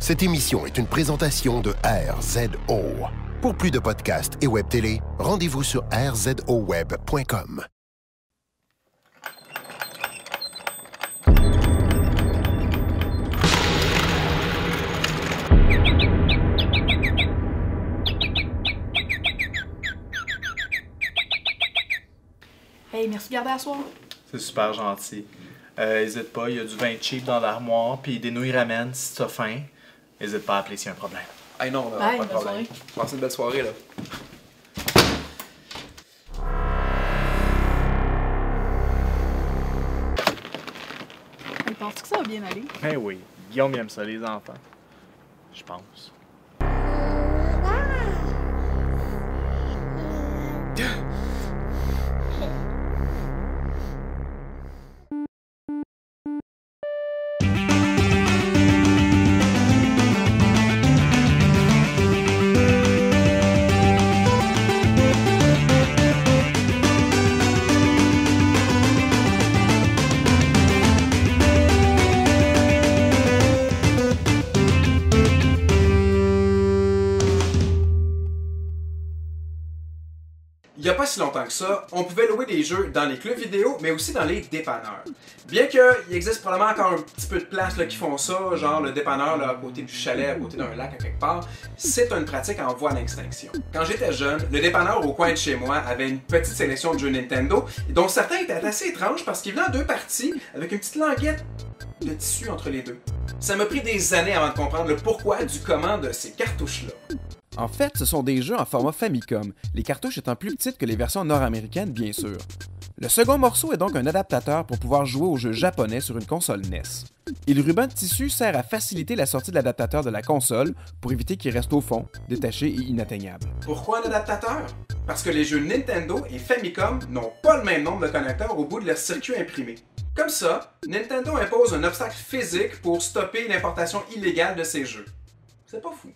Cette émission est une présentation de RZO. Pour plus de podcasts et web télé, rendez-vous sur rzoweb.com. Hey, merci de garder à soir. C'est super gentil. Hésite pas, il y a du vin cheap dans l'armoire, puis des nouilles ramen si t'as faim. Hésite pas à appeler s'il y a un problème. Hey non, Bye, pas de problème. Passez une belle soirée, là. Hey, penses-tu que ça va bien aller? Ben oui, Guillaume il aime ça, les enfants. Je pense. Il n'y a pas si longtemps que ça, on pouvait louer des jeux dans les clubs vidéo, mais aussi dans les dépanneurs. Bien qu'il existe probablement encore un petit peu de places là, qui font ça, genre le dépanneur là, à côté du chalet, à côté d'un lac à quelque part, c'est une pratique en voie d'extinction. Quand j'étais jeune, le dépanneur au coin de chez moi avait une petite sélection de jeux Nintendo, dont certains étaient assez étranges parce qu'ils venaient en deux parties avec une petite languette de tissu entre les deux. Ça m'a pris des années avant de comprendre le pourquoi du comment de ces cartouches-là. En fait, ce sont des jeux en format Famicom, les cartouches étant plus petites que les versions nord-américaines, bien sûr. Le second morceau est donc un adaptateur pour pouvoir jouer aux jeux japonais sur une console NES. Et le ruban de tissu sert à faciliter la sortie de l'adaptateur de la console pour éviter qu'il reste au fond, détaché et inatteignable. Pourquoi un adaptateur? Parce que les jeux Nintendo et Famicom n'ont pas le même nombre de connecteurs au bout de leur circuit imprimé. Comme ça, Nintendo impose un obstacle physique pour stopper l'importation illégale de ces jeux. C'est pas fou.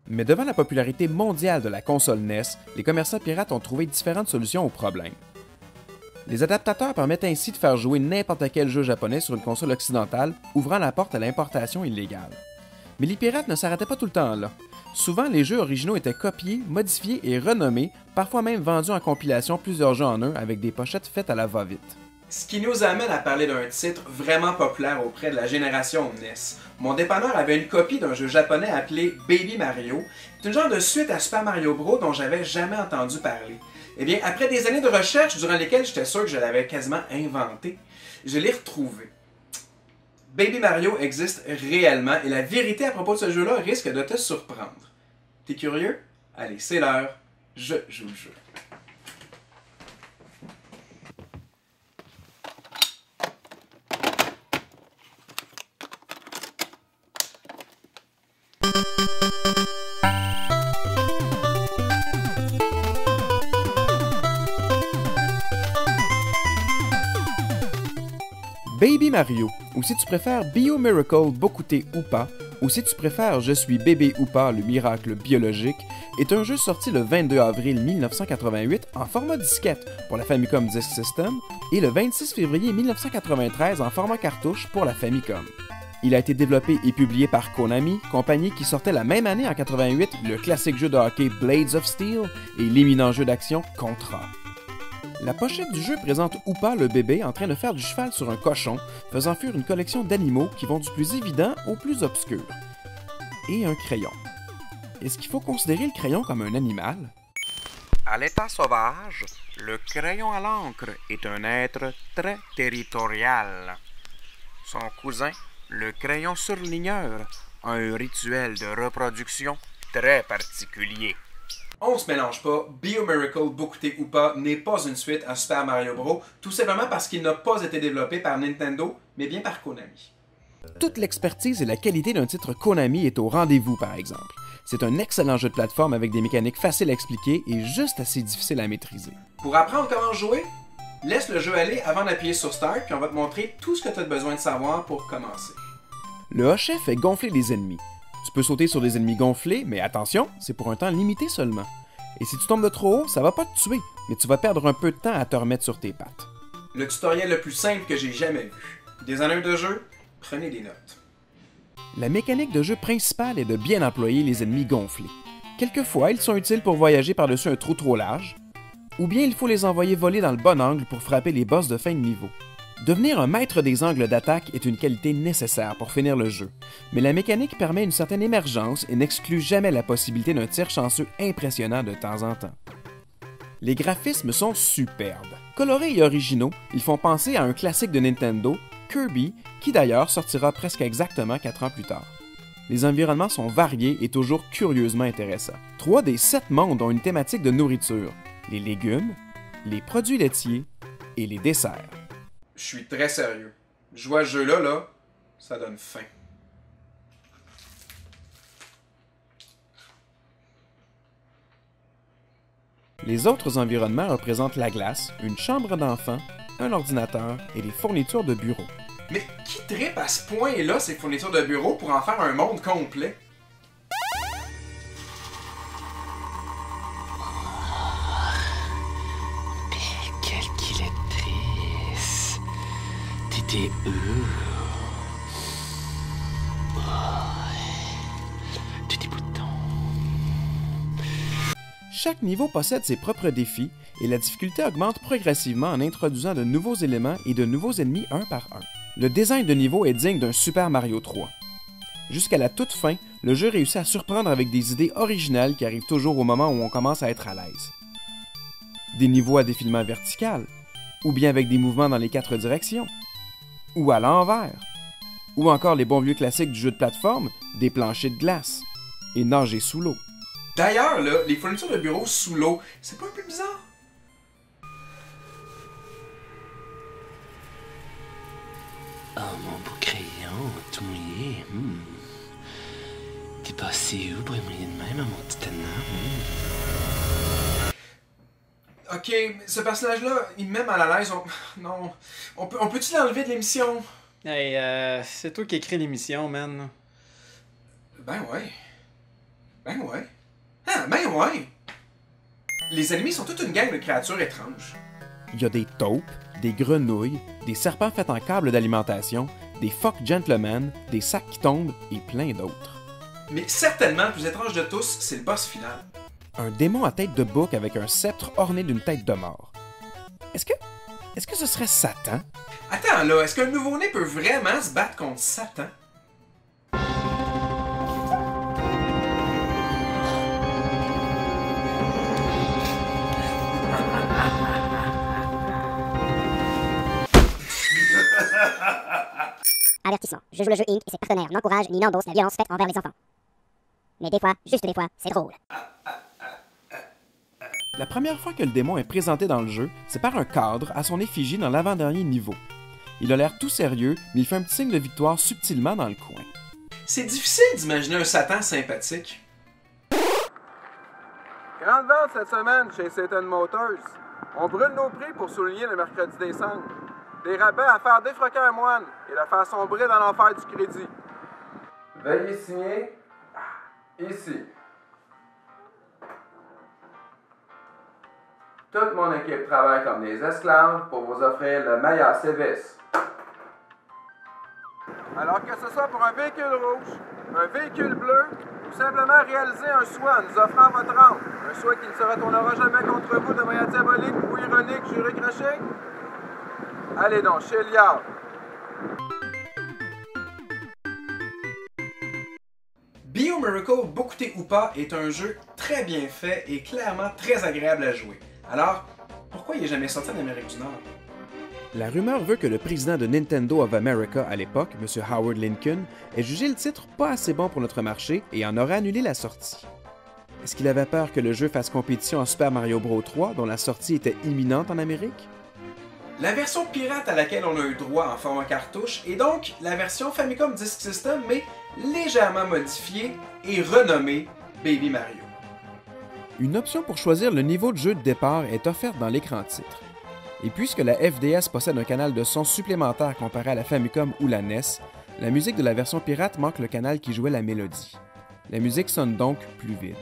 Mais devant la popularité mondiale de la console NES, les commerçants pirates ont trouvé différentes solutions au problème. Les adaptateurs permettent ainsi de faire jouer n'importe quel jeu japonais sur une console occidentale, ouvrant la porte à l'importation illégale. Mais les pirates ne s'arrêtaient pas tout le temps là. Souvent, les jeux originaux étaient copiés, modifiés et renommés, parfois même vendus en compilation plusieurs jeux en un avec des pochettes faites à la va-vite. Ce qui nous amène à parler d'un titre vraiment populaire auprès de la génération NES. Mon dépanneur avait une copie d'un jeu japonais appelé Baby Mario. C'est une genre de suite à Super Mario Bros dont j'avais jamais entendu parler. Eh bien, après des années de recherche durant lesquelles j'étais sûr que je l'avais quasiment inventé, je l'ai retrouvé. Baby Mario existe réellement et la vérité à propos de ce jeu-là risque de te surprendre. T'es curieux? Allez, c'est l'heure, je joue le jeu. Baby Mario, ou si tu préfères Bio Miracle Bokute Upa, ou si tu préfères Je suis bébé Upa, le miracle biologique, est un jeu sorti le 22 avril 1988 en format disquette pour la Famicom Disk System et le 26 février 1993 en format cartouche pour la Famicom. Il a été développé et publié par Konami, compagnie qui sortait la même année en 88 le classique jeu de hockey Blades of Steel et l'éminent jeu d'action Contra. La pochette du jeu présente Upa le bébé en train de faire du cheval sur un cochon, faisant fuir une collection d'animaux qui vont du plus évident au plus obscur. Et un crayon. Est-ce qu'il faut considérer le crayon comme un animal? À l'état sauvage, le crayon à l'encre est un être très territorial. Son cousin, le crayon surligneur, a un rituel de reproduction très particulier. On se mélange pas, Bio Miracle Bokute Upa n'est pas une suite à Super Mario Bros, tout simplement parce qu'il n'a pas été développé par Nintendo, mais bien par Konami. Toute l'expertise et la qualité d'un titre Konami est au rendez-vous, par exemple. C'est un excellent jeu de plateforme avec des mécaniques faciles à expliquer et juste assez difficiles à maîtriser. Pour apprendre comment jouer, laisse le jeu aller avant d'appuyer sur Start, puis on va te montrer tout ce que tu as besoin de savoir pour commencer. Le hochet fait gonfler les ennemis. Tu peux sauter sur des ennemis gonflés, mais attention, c'est pour un temps limité seulement. Et si tu tombes de trop haut, ça va pas te tuer, mais tu vas perdre un peu de temps à te remettre sur tes pattes. Le tutoriel le plus simple que j'ai jamais vu. Designer de jeu, prenez des notes. La mécanique de jeu principale est de bien employer les ennemis gonflés. Quelquefois, ils sont utiles pour voyager par-dessus un trou trop large, ou bien il faut les envoyer voler dans le bon angle pour frapper les boss de fin de niveau. Devenir un maître des angles d'attaque est une qualité nécessaire pour finir le jeu, mais la mécanique permet une certaine émergence et n'exclut jamais la possibilité d'un tir chanceux impressionnant de temps en temps. Les graphismes sont superbes. Colorés et originaux, ils font penser à un classique de Nintendo, Kirby, qui d'ailleurs sortira presque exactement 4 ans plus tard. Les environnements sont variés et toujours curieusement intéressants. 3 des 7 mondes ont une thématique de nourriture, les légumes, les produits laitiers et les desserts. Je suis très sérieux. Jouer à ce jeu-là, là, ça donne faim. Les autres environnements représentent la glace, une chambre d'enfant, un ordinateur et des fournitures de bureau. Mais qui trippe à ce point-là ces fournitures de bureau pour en faire un monde complet? Calculatrice. TTE. Tous des boutons. Chaque niveau possède ses propres défis et la difficulté augmente progressivement en introduisant de nouveaux éléments et de nouveaux ennemis un par un. Le design de niveau est digne d'un Super Mario 3. Jusqu'à la toute fin, le jeu réussit à surprendre avec des idées originales qui arrivent toujours au moment où on commence à être à l'aise. Des niveaux à défilement vertical, ou bien avec des mouvements dans les 4 directions, ou à l'envers, ou encore les bons vieux classiques du jeu de plateforme, des planchers de glace, et nager sous l'eau. D'ailleurs, là, les fournitures de bureau sous l'eau, c'est pas un peu bizarre? Oh, mon beau crayon, tout mouillé. T'es passé où pour être mouillé de même à mon petit ennemi? Ok, ce personnage-là, il me met mal à l'aise. Non. On peut-tu l'enlever de l'émission? Hey, c'est toi qui écris l'émission, man. Ben ouais. Ah, ben ouais! Les ennemis sont toute une gang de créatures étranges. Il y a des taupes, des grenouilles, des serpents faits en câble d'alimentation, des phoques gentlemen, des sacs qui tombent et plein d'autres. Mais certainement, le plus étrange de tous, c'est le boss final. Un démon à tête de bouc avec un sceptre orné d'une tête de mort. Est-ce que ce serait Satan? Attends là, est-ce qu'un nouveau-né peut vraiment se battre contre Satan? Avertissement. Je joue le jeu Inc. et ses partenaires n'encouragent ni n'endossent la violence faite envers les enfants. Mais des fois, juste des fois, c'est drôle. La première fois que le démon est présenté dans le jeu, c'est par un cadre à son effigie dans l'avant-dernier niveau. Il a l'air tout sérieux, mais il fait un petit signe de victoire subtilement dans le coin. C'est difficile d'imaginer un Satan sympathique. Grande vente cette semaine chez Satan Motors. On brûle nos prix pour souligner le mercredi des cendres. Des rabais à faire défroquer un moine et le faire sombrer dans l'enfer du crédit. Veuillez signer ici. Toute mon équipe travaille comme des esclaves pour vous offrir le meilleur service. Alors que ce soit pour un véhicule rouge, un véhicule bleu, ou simplement réaliser un souhait en nous offrant votre âme, un souhait qui ne se retournera jamais contre vous de manière diabolique ou ironique, juré craché, allez donc, chez Liard. Biomiracle Bokute Upa est un jeu très bien fait et clairement très agréable à jouer. Alors, pourquoi il n'est jamais sorti en Amérique du Nord? La rumeur veut que le président de Nintendo of America à l'époque, M. Howard Lincoln, ait jugé le titre pas assez bon pour notre marché et en aurait annulé la sortie. Est-ce qu'il avait peur que le jeu fasse compétition à Super Mario Bros. 3, dont la sortie était imminente en Amérique? La version pirate à laquelle on a eu droit en format cartouche est donc la version Famicom Disk System, mais légèrement modifiée et renommée Baby Mario. Une option pour choisir le niveau de jeu de départ est offerte dans l'écran titre. Et puisque la FDS possède un canal de son supplémentaire comparé à la Famicom ou la NES, la musique de la version pirate manque le canal qui jouait la mélodie. La musique sonne donc plus vide.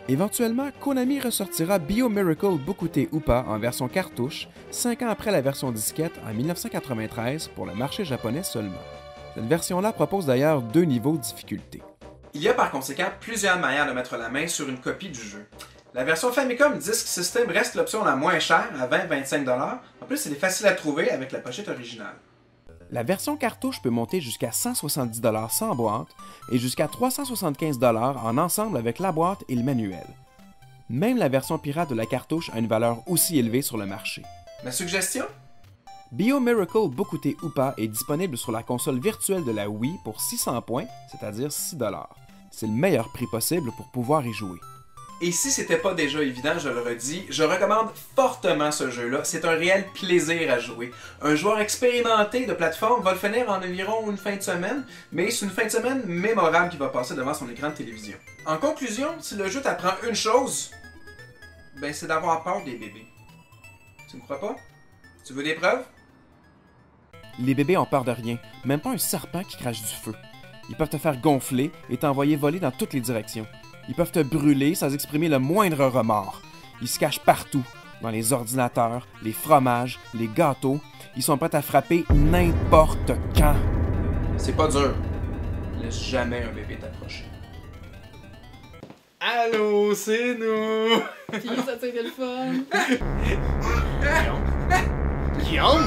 Éventuellement, Konami ressortira Biomiracle Bokute Upa en version cartouche 5 ans après la version disquette en 1993 pour le marché japonais seulement. Cette version-là propose d'ailleurs 2 niveaux de difficulté. Il y a par conséquent plusieurs manières de mettre la main sur une copie du jeu. La version Famicom Disk System reste l'option la moins chère, à 20-25$. En plus, elle est facile à trouver avec la pochette originale. La version cartouche peut monter jusqu'à 170$ sans boîte et jusqu'à 375$ en ensemble avec la boîte et le manuel. Même la version pirate de la cartouche a une valeur aussi élevée sur le marché. Ma suggestion? Biomiracle Bokute Upa est disponible sur la console virtuelle de la Wii pour 600 points, c'est-à-dire 6$. C'est le meilleur prix possible pour pouvoir y jouer. Et si c'était pas déjà évident, je le redis, je recommande fortement ce jeu-là. C'est un réel plaisir à jouer. Un joueur expérimenté de plateforme va le finir en environ une fin de semaine, mais c'est une fin de semaine mémorable qui va passer devant son écran de télévision. En conclusion, si le jeu t'apprend une chose, ben c'est d'avoir peur des bébés. Tu me crois pas? Tu veux des preuves? Les bébés ont peur de rien, même pas un serpent qui crache du feu. Ils peuvent te faire gonfler et t'envoyer voler dans toutes les directions. Ils peuvent te brûler sans exprimer le moindre remords. Ils se cachent partout, dans les ordinateurs, les fromages, les gâteaux. Ils sont prêts à frapper n'importe quand. C'est pas dur. Laisse jamais un bébé t'approcher. Allô, c'est nous! Puis ça c'était le fun. Guillaume?